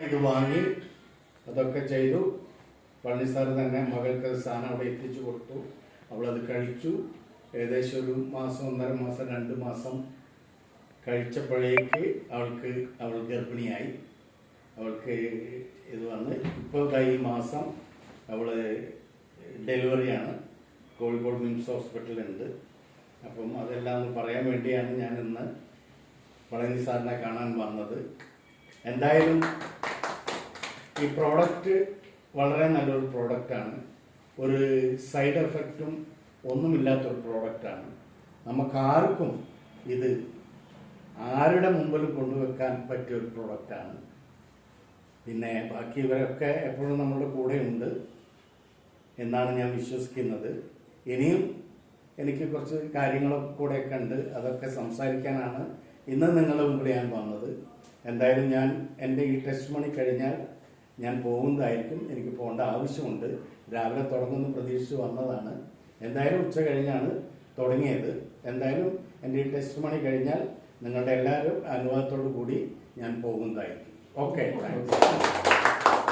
ഇത് വാങ്ങി അതൊക്കെ ചെയ്തു. പളനി സാർ തന്നെ മകൾക്ക് സാധനം അവിടെ എത്തിച്ചു കൊടുത്തു. അവളത് കഴിച്ചു. ഏകദേശം ഒരു മാസം, 1.5 മാസം, 2 മാസം കഴിച്ചപ്പോഴേക്ക് അവൾ ഗർഭിണിയായി. അവൾക്ക് ഇത് വന്ന് ഇപ്പോൾ ഈ മാസം അവൾ ഡെലിവറിയാണ്. കോഴിക്കോട് മിംസ് ഹോസ്പിറ്റലുണ്ട്. അപ്പം അതെല്ലാം ഒന്ന് പറയാൻ വേണ്ടിയാണ് ഞാൻ ഇന്ന് പളനി സാറിനെ കാണാൻ വന്നത്. എന്തായാലും ഈ പ്രോഡക്റ്റ് വളരെ നല്ലൊരു പ്രോഡക്റ്റാണ്. ഒരു സൈഡ് എഫക്റ്റും ഒന്നുമില്ലാത്തൊരു പ്രോഡക്റ്റാണ്. നമുക്കാർക്കും ഇത് ആരുടെ മുമ്പിലും കൊണ്ടുവെക്കാൻ പറ്റിയൊരു പ്രോഡക്റ്റാണ്. പിന്നെ ബാക്കി ഇവരൊക്കെ എപ്പോഴും നമ്മുടെ കൂടെയുണ്ട് എന്നാണ് ഞാൻ വിശ്വസിക്കുന്നത്. ഇനിയും എനിക്ക് കുറച്ച് കാര്യങ്ങളൊക്കെ കൂടെയൊക്കെ ഉണ്ട്. അതൊക്കെ സംസാരിക്കാനാണ് ഇന്ന് നിങ്ങളുടെ മുമ്പിൽ ഞാൻ വന്നത്. എന്തായാലും ഞാൻ എൻ്റെ ഈ ടെസ്റ്റ് മണി കഴിഞ്ഞാൽ ഞാൻ പോകുന്നതായിരിക്കും. എനിക്ക് പോകേണ്ട ആവശ്യമുണ്ട്. രാവിലെ തുടങ്ങുന്ന പ്രതീക്ഷിച്ച് വന്നതാണ്. എന്തായാലും ഉച്ച കഴിഞ്ഞാണ് തുടങ്ങിയത്. എന്തായാലും എൻ്റെ ഈ ടെസ്റ്റ് മണി കഴിഞ്ഞാൽ നിങ്ങളുടെ എല്ലാവരും അനുവാദത്തോടു കൂടി ഞാൻ പോകുന്നതായിരിക്കും. Okay, thanks.